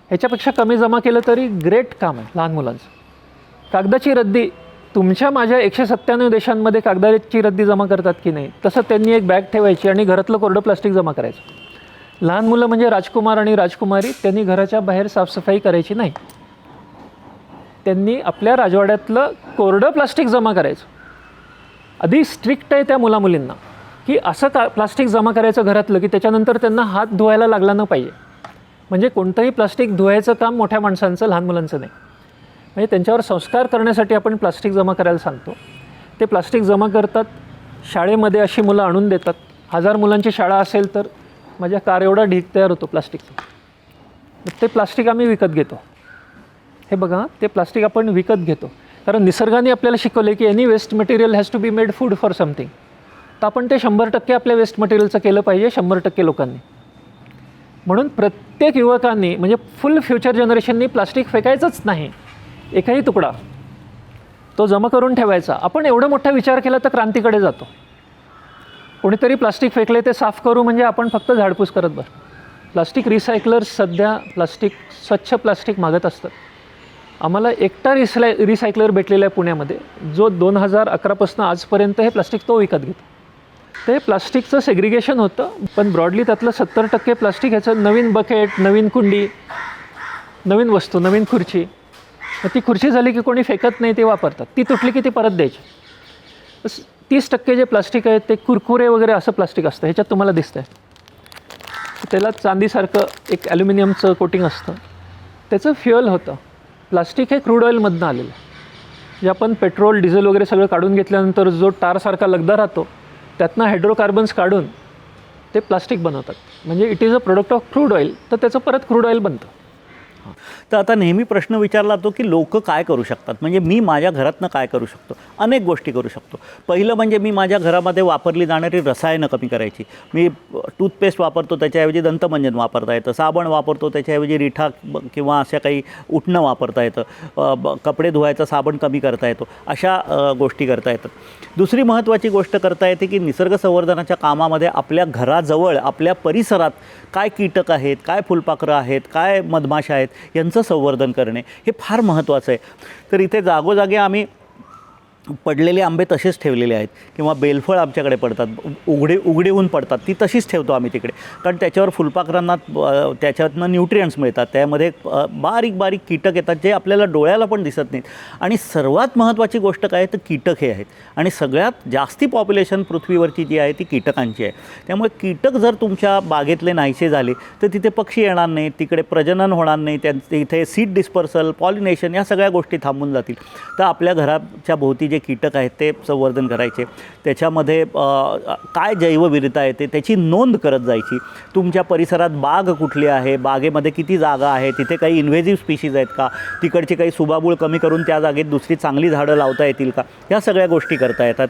ह्याच्यापेक्षा कमी जमा केलं तरी ग्रेट काम आहे लहान मुलांचं. कागदाची रद्दी, तुमच्या माझ्या 197 देशांमध्ये कागदाची रद्दी जमा करतात की नाही, तसं त्यांनी एक बॅग ठेवायची आणि घरातलं कोरडं प्लास्टिक जमा करायचं. लहान मुलं म्हणजे राजकुमार आणि राजकुमारी, त्यांनी घराच्या बाहेर साफसफाई करायची नाही. त्यांनी आपल्या राजवाड्यातलं कोरडं प्लास्टिक जमा करायचं. आधी स्ट्रिक्ट आहे त्या मुलामुलींना की असं प्लास्टिक जमा करायचं घरातलं की त्याच्यानंतर त्यांना हात धुवायला लागला न पाहिजे. म्हणजे कोणतंही प्लास्टिक धुवायचं काम मोठ्या माणसांचं, लहान मुलांचं नाही. म्हणजे त्यांच्यावर संस्कार करण्यासाठी आपण प्लास्टिक जमा करायला सांगतो. ते प्लास्टिक जमा करतात, शाळेमध्ये अशी मुलं आणून देतात. 1000 मुलांची शाळा असेल तर माझ्या कार एवढा ढीग तयार होतो प्लास्टिकचा. ते प्लास्टिक आम्ही विकत घेतो. हे बघा, ते प्लास्टिक आपण विकत घेतो कारण निसर्गाने आपल्याला शिकवले की any waste material has to be made food for something. तर आपण ते 100% आपल्या वेस्ट मटेरियलचं केलं पाहिजे 100% लोकांनी. म्हणून प्रत्येक युवकांनी म्हणजे फुल फ्युचर जनरेशननी प्लास्टिक फेकायचंच नाही. एकही तुकडा तो जमा करून ठेवायचा. आपण एवढा मोठा विचार केला तर क्रांतीकडे जातो. कोणीतरी प्लास्टिक फेकले ते साफ करू म्हणजे आपण फक्त झाडपूस करत बस. प्लास्टिक रिसायकलर्स सध्या स्वच्छ प्लास्टिक मागत असतात. आम्हाला एकटा रिसायकलर भेटलेला आहे पुण्यामध्ये, जो 2011पासून आजपर्यंत हे प्लास्टिक तो विकत घेतो. ते प्लास्टिकचं सेग्रिगेशन होतं, पण ब्रॉडली त्यातलं 70% प्लास्टिक ह्याचं नवीन बकेट, नवीन कुंडी, नवीन वस्तू, नवीन खुर्ची. मग ती खुर्ची झाली की कोणी फेकत नाही, ते वापरतात. ती तुटली की ती परत द्यायची. 30% जे प्लास्टिक आहे ते कुरकुरे वगैरे असं प्लास्टिक असतं. ह्याच्यात तुम्हाला दिसतं आहे त्याला चांदीसारखं एक ॲल्युमिनियमचं कोटिंग असतं. त्याचं फ्युअल होतं. प्लास्टिक हे क्रूड ऑइलमधनं आलेलं आहे. जे आपण पेट्रोल, डिझेल वगैरे सगळं काढून घेतल्यानंतर जो टारसारखा लगदा राहतो त्यातनं हायड्रोकार्बन्स काढून ते प्लास्टिक बनवतात. म्हणजे it is a product of crude oil, तर त्याचं परत क्रूड ऑइल बनतं. तर आता नेहमी प्रश्न विचारला जातो की लोक काय करू शकतात, म्हणजे मी माझ्या घरातनं काय करू शकतो. अनेक गोष्टी करू शकतो. पहिलं म्हणजे मी माझ्या घरामध्ये वापरली जाणारी रसायनं कमी करायची. मी टूथपेस्ट वापरतो त्याच्याऐवजी दंतमंजन वापरता येतं. साबण वापरतो त्याच्याऐवजी रिठा किंवा अशा काही उठणं वापरता येतं. कपडे धुवायचा साबण कमी करता येतो. अशा गोष्टी करता येतात. दुसरी महत्त्वाची गोष्ट करता येते की निसर्ग संवर्धनाच्या कामामध्ये आपल्या घराजवळ, आपल्या परिसरात काय कीटक आहेत, काय फुलपाखरं आहेत, काय मधमाशा आहेत यांचं संवर्धन करणे हे फार महत्त्वाचं आहे. तर इथे जागोजागी आम्ही पडलेले आंबे तसेच ठेवलेले आहेत किंवा बेलफळ आमच्याकडे पडतात, उघडी होऊन पडतात, ती तशीच ठेवतो आम्ही तिकडे. कारण त्याच्यावर फुलपाखरांना त्याच्यातनं न्यूट्रियंट्स मिळतात. त्यामध्ये बारीक बारीक कीटक येतात जे आपल्याला डोळ्याला पण दिसत नाहीत. आणि सर्वात महत्त्वाची गोष्ट काय तर कीटक हे आहेत. आणि सगळ्यात जास्ती पॉप्युलेशन पृथ्वीवरची जी आहे ती कीटकांची आहे. त्यामुळे कीटक जर तुमच्या बागेतले नाहीसे झाले तर तिथे पक्षी येणार नाहीत, तिकडे प्रजनन होणार नाही, इथे सीड डिस्पर्सल, पॉलिनेशन या सगळ्या गोष्टी थांबून जातील. तर आपल्या घराच्या भोवती कीटक आहेत ते संवर्धन करायचे. त्याच्यामध्ये काय जैवविविधता येते त्याची नोंद करत जायची. तुमच्या परिसरात बाग कुठली आहे, बागेमध्ये किती जागा आहे, तिथे काही इन्व्हेजिव्ह स्पीशीज आहेत का, तिकडची काही सुबाबूळ कमी करून त्या जागेत दुसरी चांगली झाडं लावता येतील का, ह्या सगळ्या गोष्टी करता येतात.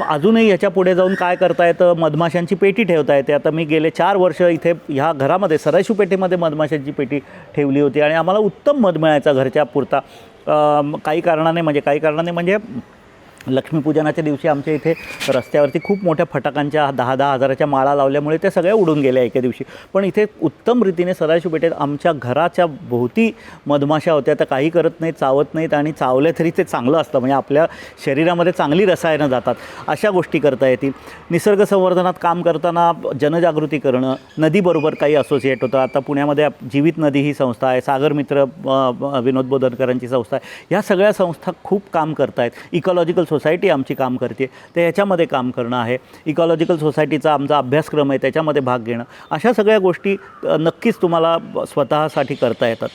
अजूनही याच्या पुढे जाऊन काय करता येतं, मधमाशांची पेटी ठेवता येते. आता मी गेले 4 वर्ष इथे ह्या घरामध्ये सरायशू पेटीमध्ये मधमाशांची पेटी ठेवली होती आणि आम्हाला उत्तम मध मिळायचा घरच्या पुरता. काही कारणाने म्हणजे लक्ष्मीपूजनाच्या दिवशी आमच्या इथे रस्त्यावरती खूप मोठ्या फटाकांच्या 10-10 हजाराच्या माळा लावल्यामुळे त्या सगळ्या उडून गेल्या एके दिवशी. पण इथे उत्तम रीतीने सदाशिव पेठेत आमच्या घराच्या भोवती मधमाशा होत्या, त्या काही करत नाहीत, चावत नाहीत आणि चावल्या तरी ते चांगलं असतं, म्हणजे आपल्या शरीरामध्ये चांगली रसायनं जातात. अशा गोष्टी करता येतील. निसर्ग संवर्धनात काम करताना जनजागृती करणं, नदीबरोबर काही असोसिएट होतं. आता पुण्यामध्ये जीवित नदी ही संस्था आहे, सागर मित्र विनोद बोधनकरांची संस्था आहे. ह्या सगळ्या संस्था खूप काम करत आहेत. इकॉलॉजिकल सोसायटी आमची काम करते, तर ह्याच्यामध्ये काम करणं आहे. इकॉलॉजिकल सोसायटीचा आमचा अभ्यासक्रम आहे, त्याच्यामध्ये भाग घेणं, अशा सगळ्या गोष्टी नक्कीच तुम्हाला स्वतःसाठी करता येतात.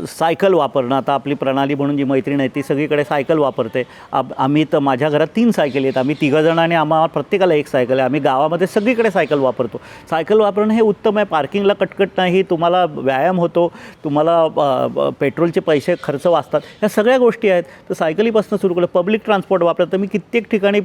सायकल वापरणं, आता आपली प्रणाली म्हणून जी मैत्रीण आहे ती सगळीकडे सायकल वापरते. आम्ही तर माझ्या घरात 3 सायकली आहेत, आम्ही 3 जण आणि आम्हाला प्रत्येकाला 1 सायकल आहे. आम्ही गावामध्ये सगळीकडे सायकल वापरतो. सायकल वापरणं हे उत्तम आहे. पार्किंगला कटकट नाही, तुम्हाला व्यायाम होतो, तुम्हाला पेट्रोलचे पैसे खर्च वाचतात, ह्या सगळ्या गोष्टी आहेत. तर सायकलीपासून सुरू केलं. पब्लिक ट्रान्सपोर्ट वापरतो, मी कित्येक ठिकाणी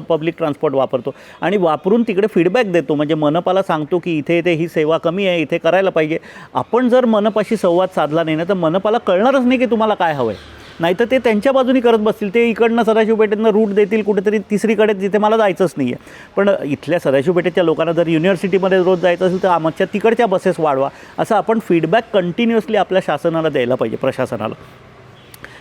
पब्लिक ट्रान्सपोर्ट वापरतो आणि वापरून तिकडे फीडबॅक देतो. म्हणजे मनपाला सांगतो की इथे इथे ही सेवा कमी आहे, इथे करायला पाहिजे. आपण जर मनपाशी संवाद साधला नाही ना, तर मनपाला कळणारच नाही की तुम्हाला काय हवं आहे. नाहीतर ते त्यांच्या बाजूनी करत बसतील. ते इकडनं सदाशिव पेठेतनं रूट देतील कुठेतरी तिसरीकडे, जिथे मला जायचंच नाही आहे. पण इथल्या सदाशिव पेठेच्या लोकांना जर युनिव्हर्सिटीमध्ये रोज जायचं असेल तर आमच्या तिकडच्या बसेस वाढवा, असं आपण फीडबॅक कंटिन्युअसली आपल्या शासनाला द्यायला पाहिजे, प्रशासनाला.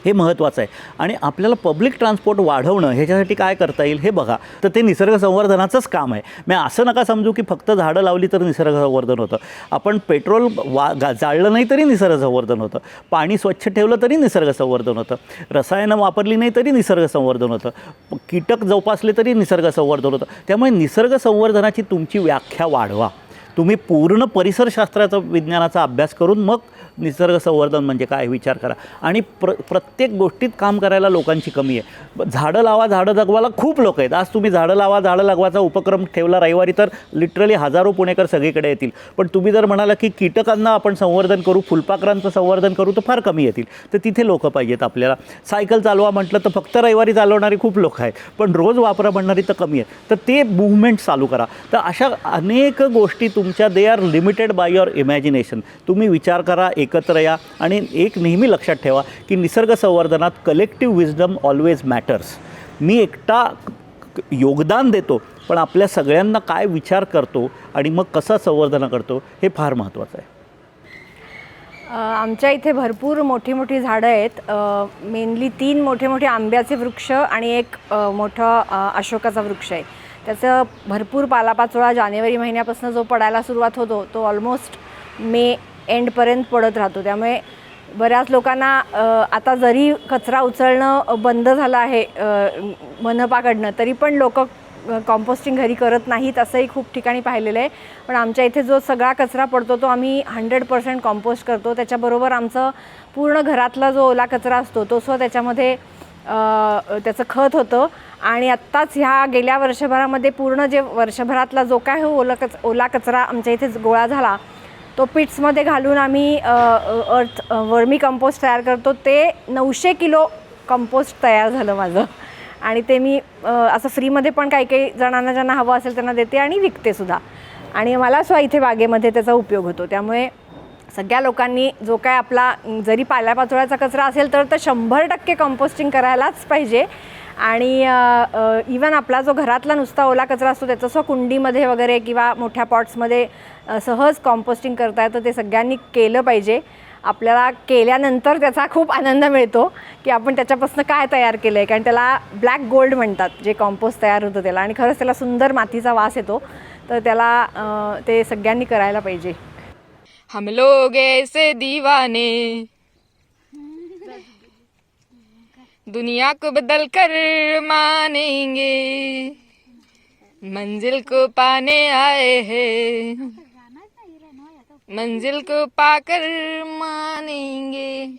हे महत्त्वाचं आहे. आणि आपल्याला पब्लिक ट्रान्सपोर्ट वाढवणं ह्याच्यासाठी काय करता येईल हे बघा. तर ते निसर्ग संवर्धनाचंच काम आहे. मी असं नका समजू की फक्त झाडं लावली तर निसर्ग संवर्धन होतं. आपण पेट्रोल जाळलं नाही तरी निसर्ग संवर्धन होतं. पाणी स्वच्छ ठेवलं तरी निसर्ग संवर्धन होतं. रसायनं वापरली नाही तरी निसर्ग संवर्धन होतं. कीटक जोपासले तरी निसर्ग संवर्धन होतं. त्यामुळे निसर्ग संवर्धनाची तुमची व्याख्या वाढवा. तुम्ही पूर्ण परिसरशास्त्राचा विज्ञानाचा अभ्यास करून मग निसर्ग संवर्धन म्हणजे काय विचार करा. आणि प्रत्येक गोष्टीत काम करायला लोकांची कमी आहे. झाडं लावा झाडं जगवायला खूप लोक आहेत. आज तुम्ही झाडं लावा झाडं लगवायचा उपक्रम ठेवला रविवारी तर लिटरली हजारो पुणेकर सगळीकडे येतील. पण तुम्ही जर म्हणाला की कीटकांना आपण संवर्धन करू, फुलपाखरांचं संवर्धन करू, तर फार कमी येतील. तर तिथे लोक पाहिजेत आपल्याला. सायकल चालवा म्हटलं तर फक्त रविवारी चालवणारी खूप लोक आहेत, पण रोज वापरा म्हणणारी तर कमी आहेत. तर ते मूव्हमेंट चालू करा. तर अशा अनेक गोष्टी तुमच्या they are limited by your imagination. तुम्ही विचार करा, एकत्र या आणि एक नेहमी लक्षात ठेवा की निसर्ग संवर्धनात कलेक्टिव्ह विजडम ऑलवेज मॅटर्स. मी एकटा योगदान देतो, पण आपल्या सगळ्यांना काय विचार करतो आणि मग कसं संवर्धन करतो हे फार महत्त्वाचं आहे. आमच्या इथे भरपूर मोठी मोठी झाडं आहेत. मेनली 3 मोठे मोठे आंब्याचे वृक्ष आणि एक मोठा अशोकाचा वृक्ष आहे. त्याचं भरपूर पालापाचोळा जानेवारी महिन्यापासून जो पडायला सुरुवात होतो तो ऑलमोस्ट मे एंडपर्यंत पडत राहतो. त्यामुळे बऱ्याच लोकांना आता जरी कचरा उचलणं बंद झालं आहे मनपाकडनं, तरी पण लोक कॉम्पोस्टिंग घरी करत नाहीत, असंही खूप ठिकाणी पाहिलेलं आहे. पण आमच्या इथे जो सगळा कचरा पडतो तो आम्ही 100% कॉम्पोस्ट करतो. त्याच्याबरोबर आमचं पूर्ण घरातला जो ओला कचरा असतो तो सुद्धा त्याच्यामध्ये त्याचं खत होतं. आणि आत्ताच ह्या गेल्या वर्षभरामध्ये पूर्ण जे वर्षभरातला जो काय ओला कचरा आमच्या इथे गोळा झाला तो पिट्समध्ये घालून आम्ही वर्मी कंपोस्ट तयार करतो. ते 900 किलो कंपोस्ट तयार झालं माझं. आणि ते मी असं फ्रीमध्ये पण काही काही जणांना ज्यांना हवं असेल त्यांना देते आणि विकते सुद्धा. आणि मला सुद्धा इथे बागेमध्ये त्याचा उपयोग होतो. त्यामुळे सगळ्या लोकांनी जो काय आपला जरी पाल्यापाचोळ्याचा कचरा असेल तर 100% कंपोस्टिंग करायलाच पाहिजे. आणि इवन आपला जो घरातला नुसता ओला कचरा असतो त्याचं कुंडीमध्ये वगैरे किंवा मोठ्या पॉट्समध्ये सहज कंपोस्टिंग करता येतं. ते सगळ्यांनी केलं पाहिजे. आपल्याला केल्यानंतर त्याचा खूप आनंद मिळतो की आपण त्याच्यापासून काय तयार केलं आहे. कारण त्याला ब्लॅक गोल्ड म्हणतात जे कंपोस्ट तयार होतं त्याला. आणि खरंच त्याला सुंदर मातीचा वास येतो. तर त्याला ते सगळ्यांनी करायला पाहिजे. हम लोग ऐसे दीवाने दुनिया को बदल कर मानेंगे, मंजिल को पाने आए हैं, मंजिल को पाकर मानेंगे.